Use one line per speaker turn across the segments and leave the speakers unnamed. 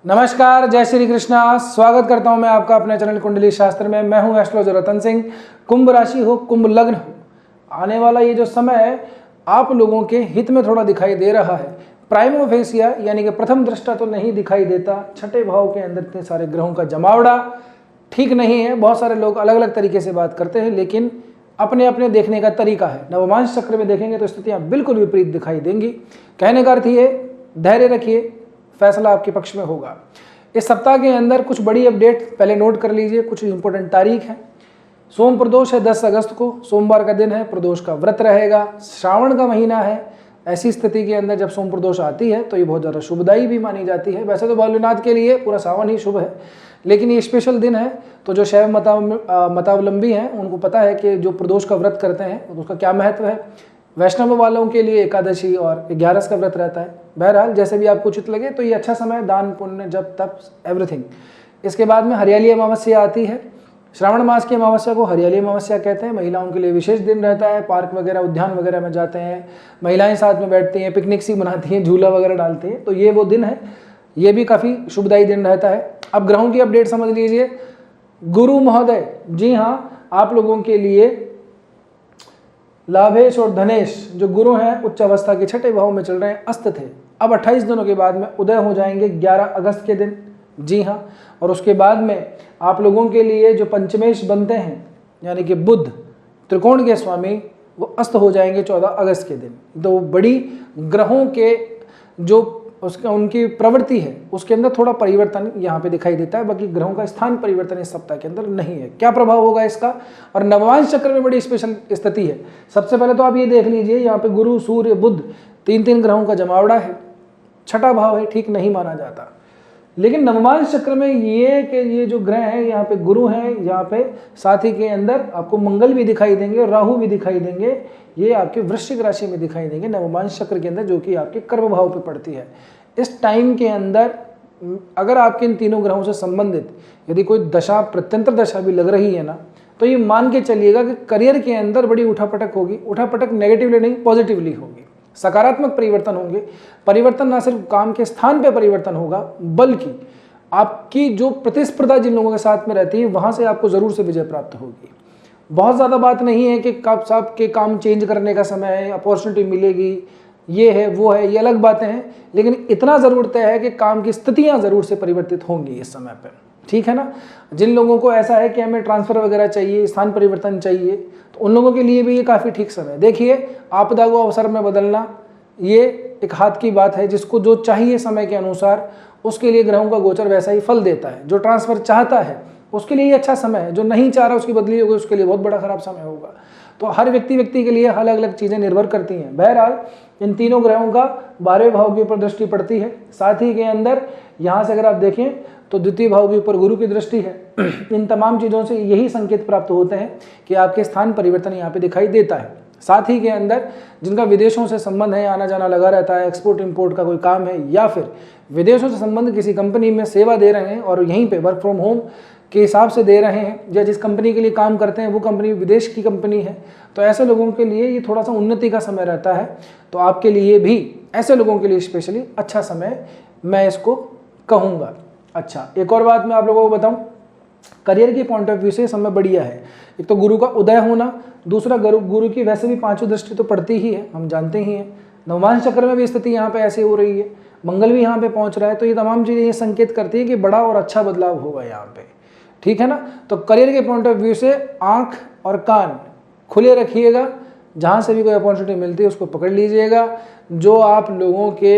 नमस्कार, जय श्री कृष्णा। स्वागत करता हूं मैं आपका अपने चैनल कुंडली शास्त्र में। मैं हूं एस्ट्रोलॉजर रतन सिंह। कुंभ राशि हो, कुंभ लग्न हो, आने वाला ये जो समय है आप लोगों के हित में थोड़ा दिखाई दे रहा है। प्राइमो फेसिया यानी कि प्रथम दृष्टा तो नहीं दिखाई देता। छठे भाव के अंदर इतने सारे ग्रहों का जमावड़ा ठीक नहीं है। बहुत सारे लोग अलग अलग तरीके से बात करते हैं, लेकिन अपने अपने देखने का तरीका है। नवमांश चक्र में देखेंगे तो स्थितियां बिल्कुल विपरीत दिखाई देंगी। कहने का अर्थ ये, धैर्य रखिए, फैसला आपके पक्ष में होगा। इस सप्ताह के अंदर कुछ बड़ी अपडेट पहले नोट कर लीजिए। कुछ इंपॉर्टेंट तारीख है। सोम प्रदोष है 10 अगस्त को, सोमवार का दिन है। प्रदोष का व्रत रहेगा। श्रावण का महीना है। ऐसी स्थिति के अंदर जब सोम प्रदोष आती है तो ये बहुत ज़्यादा शुभदायी भी मानी जाती है। वैसे तो भोलेनाथ के लिए पूरा सावन ही शुभ है, लेकिन ये स्पेशल दिन है। तो जो शैव मतावलंबी हैं उनको पता है कि जो प्रदोष का व्रत करते हैं उसका क्या महत्व है। वैष्णव वालों के लिए एकादशी और 11 का व्रत रहता है। बहरहाल जैसे भी आपको उचित लगे, तो ये अच्छा समय, दान पुण्य जप तप एवरीथिंग। इसके बाद में हरियाली अमावस्या आती है। श्रावण मास की अमावस्या को हरियाली अमावस्या कहते हैं। महिलाओं के लिए विशेष दिन रहता है। पार्क वगैरह, उद्यान वगैरह में जाते हैं, महिलाएं साथ में बैठती हैं, पिकनिक सी मनाती हैं, झूला वगैरह डालती हैं। तो ये वो दिन है, ये भी काफ़ी शुभदायी दिन रहता है। अब ग्रहों की अपडेट समझ लीजिए। गुरु महोदय, जी हाँ, आप लोगों के लिए लाभेश और धनेश जो गुरु हैं उच्च अवस्था के छठे भाव में चल रहे हैं, अस्त थे। अब 28 दिनों के बाद में उदय हो जाएंगे 11 अगस्त के दिन, जी हाँ। और उसके बाद में आप लोगों के लिए जो पंचमेश बनते हैं यानी कि बुध, त्रिकोण के स्वामी, वो अस्त हो जाएंगे 14 अगस्त के दिन। तो बड़ी ग्रहों के जो उसका उनकी प्रवृत्ति है उसके अंदर थोड़ा परिवर्तन यहाँ पे दिखाई देता है। बाकी ग्रहों का स्थान परिवर्तन इस सप्ताह के अंदर नहीं है। क्या प्रभाव होगा इसका? और नवमांश चक्र में बड़ी स्पेशल स्थिति है। सबसे पहले तो आप ये देख लीजिए, यहाँ पे गुरु, सूर्य, बुध, तीन ग्रहों का जमावड़ा है। छठा भाव है, ठीक नहीं माना जाता। लेकिन नवमांश चक्र में ये जो ग्रह हैं, यहाँ पे गुरु हैं, यहाँ पे साथ ही के अंदर आपको मंगल भी दिखाई देंगे, राहु भी दिखाई देंगे। ये आपके वृश्चिक राशि में दिखाई देंगे नवमांश चक्र के अंदर, जो कि आपके कर्म भाव पे पड़ती है। इस टाइम के अंदर अगर आपके इन तीनों ग्रहों से संबंधित यदि कोई दशा, प्रत्यंतर दशा भी लग रही है ना, तो ये मान के चलिएगा कि करियर के अंदर बड़ी उठापटक होगी। उठापटक नेगेटिवली नहीं, पॉजिटिवली होगी। सकारात्मक परिवर्तन होंगे। परिवर्तन ना सिर्फ काम के स्थान पे परिवर्तन होगा, बल्कि आपकी जो प्रतिस्पर्धा जिन लोगों के साथ में रहती है वहां से आपको जरूर से विजय प्राप्त होगी। बहुत ज़्यादा बात नहीं है कि कब साहब के काम चेंज करने का समय है, अपॉर्चुनिटी मिलेगी, ये है वो है, ये अलग बातें हैं। लेकिन इतना ज़रूर तय है कि काम की स्थितियां ज़रूर से परिवर्तित होंगी इस समय पर, ठीक है ना। जिन लोगों को ऐसा है कि हमें ट्रांसफ़र वगैरह चाहिए, स्थान परिवर्तन चाहिए, तो उन लोगों के लिए भी ये काफ़ी ठीक समय। देखिए, आपदा को अवसर में बदलना ये एक हाथ की बात है। जिसको जो चाहिए समय के अनुसार, उसके लिए ग्रहों का गोचर वैसा ही फल देता है। जो ट्रांसफ़र चाहता है उसके लिए अच्छा समय है। जो नहीं चाह रहा उसकी बदली होगी, उसके लिए बहुत बड़ा खराब समय होगा। तो हर व्यक्ति के लिए अलग अलग चीज़ें निर्भर करती हैं। बहरहाल इन तीनों ग्रहों का 12वें भाव के ऊपर दृष्टि पड़ती है। साथ ही के अंदर यहाँ से अगर आप देखें तो द्वितीय भाव के ऊपर गुरु की दृष्टि है। इन तमाम चीज़ों से यही संकेत प्राप्त होते हैं कि आपके स्थान परिवर्तन यहाँ पे दिखाई देता है। साथ ही के अंदर जिनका विदेशों से संबंध है, आना जाना लगा रहता है, एक्सपोर्ट इंपोर्ट का कोई काम है, या फिर विदेशों से संबंध किसी कंपनी में सेवा दे रहे हैं और यहीं पे वर्क फ्रॉम होम के हिसाब से दे रहे हैं, या जिस कंपनी के लिए काम करते हैं वो कंपनी विदेश की कंपनी है, तो ऐसे लोगों के लिए ये थोड़ा सा उन्नति का समय रहता है। तो आपके लिए भी, ऐसे लोगों के लिए स्पेशली अच्छा समय मैं इसको कहूँगा। अच्छा, एक और बात मैं आप लोगों को बताऊँ, करियर की पॉइंट ऑफ व्यू से समय बढ़िया है। एक तो गुरु का उदय होना, दूसरा गुरु की वैसे भी पांचों दृष्टि तो पड़ती ही है, हम जानते ही हैं। नवमांश चक्र में भी स्थिति यहाँ पे ऐसी हो रही है, मंगल भी यहाँ पे पहुँच रहा है। तो ये तमाम चीज़ें ये संकेत करती है कि बड़ा और अच्छा बदलाव होगा यहाँ पे, ठीक है ना। तो करियर के पॉइंट ऑफ व्यू से आँख और कान खुले रखिएगा। जहाँ से भी कोई अपॉर्चुनिटी मिलती है उसको पकड़ लीजिएगा। जो आप लोगों के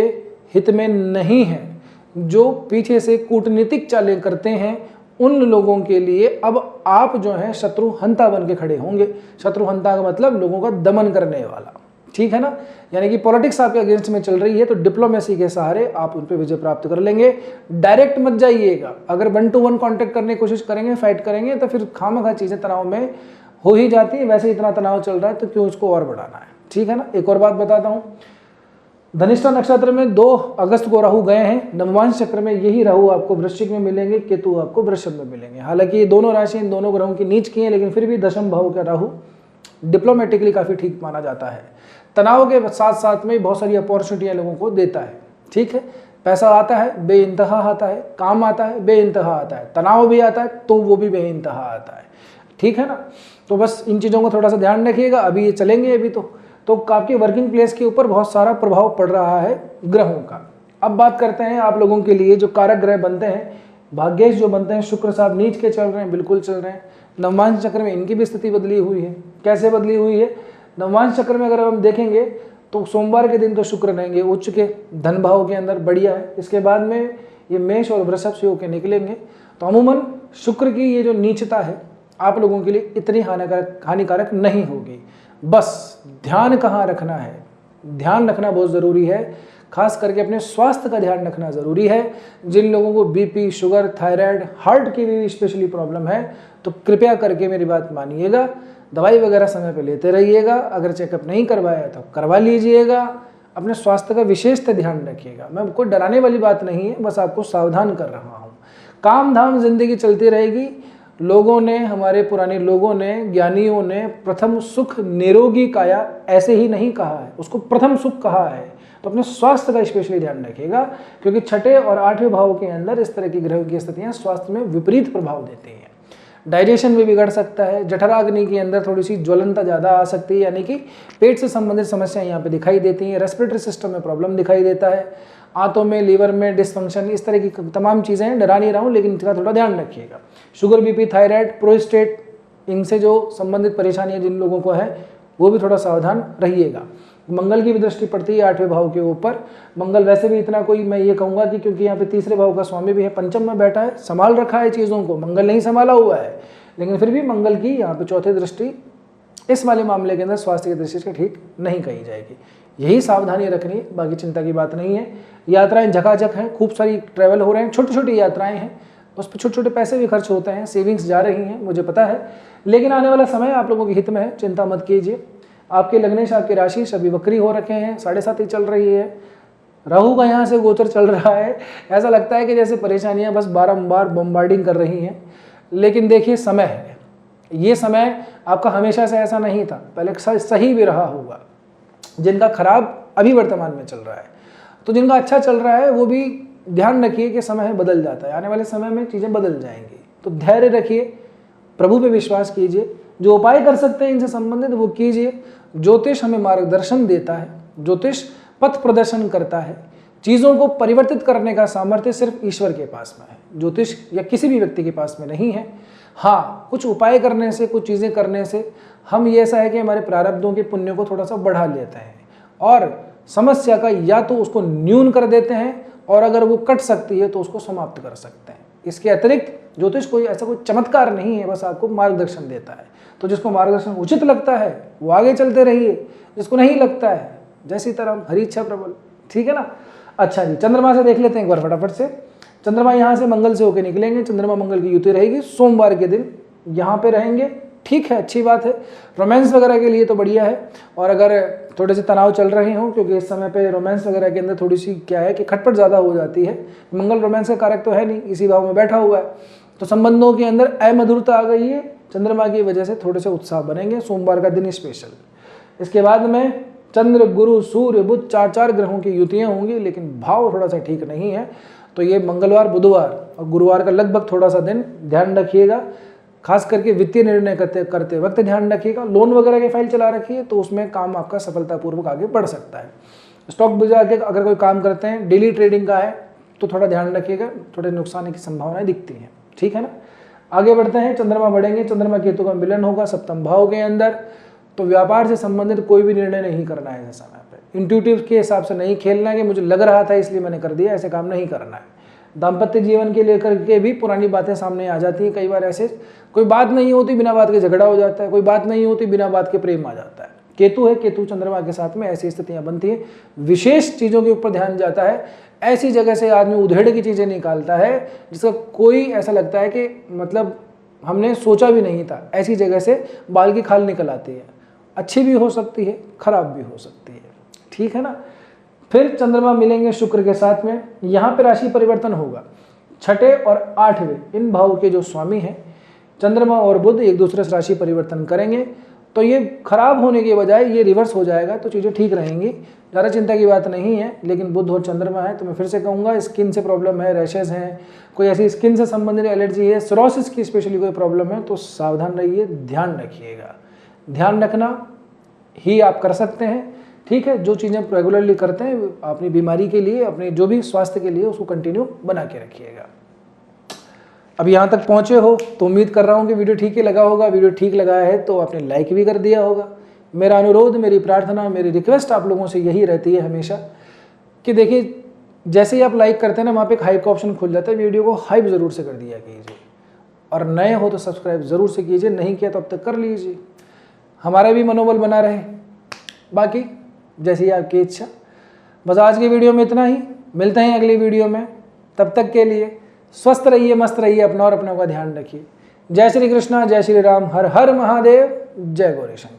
हित में नहीं है, जो पीछे से कूटनीतिक चालें करते हैं, उन लोगों के लिए अब आप जो हैं शत्रुहंता बन के खड़े होंगे। शत्रुहंता का मतलब लोगों का दमन करने वाला, ठीक है ना। यानी कि पॉलिटिक्स आपके अगेंस्ट में चल रही है तो डिप्लोमेसी के सहारे आप उन पर विजय प्राप्त कर लेंगे। डायरेक्ट मत जाइएगा। अगर 1 to 1 कांटेक्ट करने की कोशिश करेंगे, फाइट करेंगे, तो फिर खामखा चीज़ें तनाव में हो ही जाती है। वैसे इतना तनाव चल रहा है तो क्यों उसको और बढ़ाना है, ठीक है ना। एक और बात बताता हूँ, धनिष्ठा नक्षत्र में 2 अगस्त को राहु गए हैं। नवमांश चक्र में यही राहु आपको वृश्चिक में मिलेंगे, केतु आपको वृषभ में मिलेंगे। हालांकि ये दोनों राशि इन दोनों ग्रहों की नीच की है, लेकिन फिर भी दशम भाव का राहु डिप्लोमेटिकली काफ़ी ठीक माना जाता है। तनाव के साथ साथ में बहुत सारी अपॉर्चुनिटियाँ लोगों को देता है, ठीक है। पैसा आता है, बेइंतहा आता है, काम आता है, बेइंतहा आता है, तनाव भी आता है तो वो भी बेइंतहा आता है। ठीक है ना। तो बस इन चीज़ों को थोड़ा सा ध्यान रखिएगा। अभी ये चलेंगे अभी तो आपके वर्किंग प्लेस के ऊपर बहुत सारा प्रभाव पड़ रहा है ग्रहों का। अब बात करते हैं आप लोगों के लिए जो कारक ग्रह बनते हैं, भाग्येश जो बनते हैं, शुक्र साहब नीच के चल रहे हैं, बिल्कुल चल रहे हैं। नवमांश चक्र में इनकी भी स्थिति बदली हुई है। कैसे बदली हुई है? नवमांश चक्र में अगर हम देखेंगे तो सोमवार के दिन तो शुक्र रहेंगे उच्च के धन भाव के अंदर, बढ़िया है। इसके बाद में ये मेष और वृषभ से होकर निकलेंगे। तो अमूमन शुक्र की ये जो नीचता है आप लोगों के लिए इतनी हानिकारक नहीं होगी। बस ध्यान कहाँ रखना है, ध्यान रखना बहुत ज़रूरी है, खास करके अपने स्वास्थ्य का ध्यान रखना ज़रूरी है। जिन लोगों को बीपी, शुगर, थायराइड, हार्ट की भी स्पेशली प्रॉब्लम है तो कृपया करके मेरी बात मानिएगा, दवाई वगैरह समय पे लेते रहिएगा। अगर चेकअप नहीं करवाया तो करवा लीजिएगा। अपने स्वास्थ्य का विशेषतः ध्यान रखिएगा। मैं कोई डराने वाली बात नहीं है, बस आपको सावधान कर रहा हूँ। काम धाम जिंदगी चलती रहेगी। लोगों ने, हमारे पुराने लोगों ने, ज्ञानियों ने प्रथम सुख निरोगी काया ऐसे ही नहीं कहा है, उसको प्रथम सुख कहा है। तो अपने स्वास्थ्य का स्पेशली ध्यान रखिएगा, क्योंकि छठे और आठवें भाव के अंदर इस तरह की ग्रहों की स्थितियां स्वास्थ्य में विपरीत प्रभाव देती हैं। डाइजेशन भी बिगड़ सकता है। जठराग्नि के अंदर थोड़ी सी ज्वलनता ज़्यादा आ सकती है, यानी कि पेट से संबंधित समस्याएं यहाँ पे दिखाई देती हैं। रेस्पिरेटरी सिस्टम में प्रॉब्लम दिखाई देता है, आंतों में, लीवर में डिसफंक्शन, इस तरह की तमाम चीज़ें हैं। डरा नहीं रहा हूँ, लेकिन इसका थोड़ा ध्यान रखिएगा। शुगर, बीपी, थायराइड, प्रोस्टेट, इनसे जो संबंधित परेशानियाँ जिन लोगों को है वो भी थोड़ा सावधान रहिएगा। मंगल की भी दृष्टि पड़ती है आठवें भाव के ऊपर। मंगल वैसे भी इतना कोई, मैं ये कहूँगा कि क्योंकि यहाँ पे तीसरे भाव का स्वामी भी है, पंचम में बैठा है, संभाल रखा है चीज़ों को, मंगल नहीं संभाला हुआ है, लेकिन फिर भी मंगल की यहाँ पे चौथी दृष्टि इस वाले मामले के अंदर स्वास्थ्य की दृष्टि से ठीक नहीं कही जाएगी। यही सावधानी रखनी है, बाकी चिंता की बात नहीं है। यात्राएं झकाझक हैं, खूब सारी ट्रैवल हो रहे हैं, छोटी छोटी यात्राएं हैं, उस पर छोटे छोटे पैसे भी खर्च होते हैं, सेविंग्स जा रही हैं, मुझे पता है, लेकिन आने वाला समय आप लोगों के हित में है, चिंता मत कीजिए। आपके लग्नेश, आपकी राशि सभी वक्री हो रखे हैं, 7.5 ही चल रही है। राहु का यहाँ से गोचर चल रहा है। ऐसा लगता है कि जैसे परेशानियां बस बारंबार बम्बार्डिंग कर रही हैं, लेकिन देखिए समय है, ये समय आपका हमेशा से ऐसा नहीं था, पहले सही भी रहा होगा। जिनका खराब अभी वर्तमान में चल रहा है, तो जिनका अच्छा चल रहा है वो भी ध्यान रखिए कि समय बदल जाता है, आने वाले समय में चीज़ें बदल जाएंगी। तो धैर्य रखिए, प्रभु पे विश्वास कीजिए, जो उपाय कर सकते हैं इनसे संबंधित वो कीजिए। ज्योतिष हमें मार्गदर्शन देता है, ज्योतिष पथ प्रदर्शन करता है। चीज़ों को परिवर्तित करने का सामर्थ्य सिर्फ ईश्वर के पास में है, ज्योतिष या किसी भी व्यक्ति के पास में नहीं है। हाँ, कुछ उपाय करने से, कुछ चीज़ें करने से हम ये ऐसा है कि हमारे प्रारब्धों के पुण्य को थोड़ा सा बढ़ा लेते हैं और समस्या का या तो उसको न्यून कर देते हैं, और अगर वो कट सकती है तो उसको समाप्त कर सकते हैं। इसके अतिरिक्त ज्योतिष कोई ऐसा कोई चमत्कार नहीं है, बस आपको मार्गदर्शन देता है। तो जिसको मार्गदर्शन उचित लगता है वो आगे चलते रहिए, जिसको नहीं लगता है जय सीताराम, हरी इच्छा प्रबल। ठीक है ना। अच्छा जी, चंद्रमा से देख लेते हैं एक बार फटाफट से। चंद्रमा यहाँ से मंगल से होकर निकलेंगे, चंद्रमा मंगल की युति रहेगी, सोमवार के दिन यहाँ पे रहेंगे। ठीक है, अच्छी बात है। रोमांस वगैरह के लिए तो बढ़िया है। और अगर थोड़े से तनाव चल रहे हों, क्योंकि इस समय पे रोमांस वगैरह के अंदर थोड़ी सी क्या है कि खटपट ज़्यादा हो जाती है, मंगल रोमांस का कारक तो है नहीं, इसी भाव में बैठा हुआ है, तो संबंधों के अंदर अमधुरता आ गई है। चंद्रमा की वजह से थोड़े से उत्साह बनेंगे, सोमवार का दिन स्पेशल। इसके बाद में चंद्र, गुरु, सूर्य, बुध, 4 ग्रहों की युतियाँ होंगी, लेकिन भाव थोड़ा सा ठीक नहीं है। तो ये मंगलवार, बुधवार और गुरुवार का लगभग थोड़ा सा दिन ध्यान रखिएगा, खास करके वित्तीय निर्णय करते वक्त ध्यान रखिएगा। लोन वगैरह की फाइल चला रखी है तो उसमें काम आपका सफलतापूर्वक आगे बढ़ सकता है। स्टॉक बाजार के अगर कोई काम करते हैं, डेली ट्रेडिंग का है तो थोड़ा ध्यान रखिएगा, थोड़े नुकसान की संभावनाएं दिखती हैं। ठीक है ना। आगे बढ़ते हैं, चंद्रमा बढ़ेंगे, चंद्रमा केतु का मिलन होगा सप्तम भाव के अंदर। तो व्यापार से संबंधित कोई भी निर्णय नहीं करना है ऐसे समय पे, इंट्यूटिव के हिसाब से नहीं खेलना है कि मुझे लग रहा था इसलिए मैंने कर दिया, ऐसे काम नहीं करना है। दाम्पत्य जीवन के लेकर के भी पुरानी बातें सामने आ जाती हैं। कई बार ऐसे कोई बात नहीं होती, बिना बात के झगड़ा हो जाता है, कोई बात नहीं होती, बिना बात के प्रेम आ जाता है। केतु है, केतु चंद्रमा के साथ में ऐसी स्थितियां बनती हैं। विशेष चीज़ों के ऊपर ध्यान जाता है, ऐसी जगह से आदमी उधेड़ की चीज़ें निकालता है जिसका कोई ऐसा लगता है कि मतलब हमने सोचा भी नहीं था। ऐसी जगह से बाल की खाल निकल आती है, अच्छी भी हो सकती है, खराब भी हो सकती है। ठीक है ना। फिर चंद्रमा मिलेंगे शुक्र के साथ में, यहाँ पे राशि परिवर्तन होगा। छठे और आठवें इन भाव के जो स्वामी हैं चंद्रमा और बुध एक दूसरे से राशि परिवर्तन करेंगे तो ये खराब होने के बजाय ये रिवर्स हो जाएगा, तो चीज़ें ठीक रहेंगी, ज़्यादा चिंता की बात नहीं है। लेकिन बुध और चंद्रमा है तो मैं फिर से कहूँगा, स्किन से प्रॉब्लम है, रैशेज़ हैं, कोई ऐसी स्किन से संबंधित एलर्जी है, सोरोसिस की स्पेशली कोई प्रॉब्लम है तो सावधान रहिए, ध्यान रखिएगा। ध्यान रखना ही आप कर सकते हैं, ठीक है। जो चीज़ें रेगुलरली करते हैं अपनी बीमारी के लिए, अपने जो भी स्वास्थ्य के लिए, उसको कंटिन्यू बना के रखिएगा। अब यहाँ तक पहुँचे हो तो उम्मीद कर रहा हूँ कि वीडियो ठीक ही लगा होगा। वीडियो ठीक लगा है तो आपने लाइक भी कर दिया होगा। मेरा अनुरोध, मेरी प्रार्थना, मेरी रिक्वेस्ट आप लोगों से यही रहती है हमेशा कि देखिए, जैसे ही आप लाइक करते हैं ना, वहाँ पे एक हाइप का ऑप्शन खुल जाता है, वीडियो को हाइप ज़रूर से कर दिया कीजिए, और नए हो तो सब्सक्राइब ज़रूर से कीजिए, नहीं किया तो अब तक कर लीजिए, हमारा भी मनोबल बना रहे। बाकी जैसी ही आपकी इच्छा। बस आज की वीडियो में इतना ही, मिलते हैं अगली वीडियो में। तब तक के लिए स्वस्थ रहिए, मस्त रहिए, अपना और अपनों का ध्यान रखिए। जय श्री कृष्णा, जय श्री राम, हर हर महादेव, जय गौरी शंकर।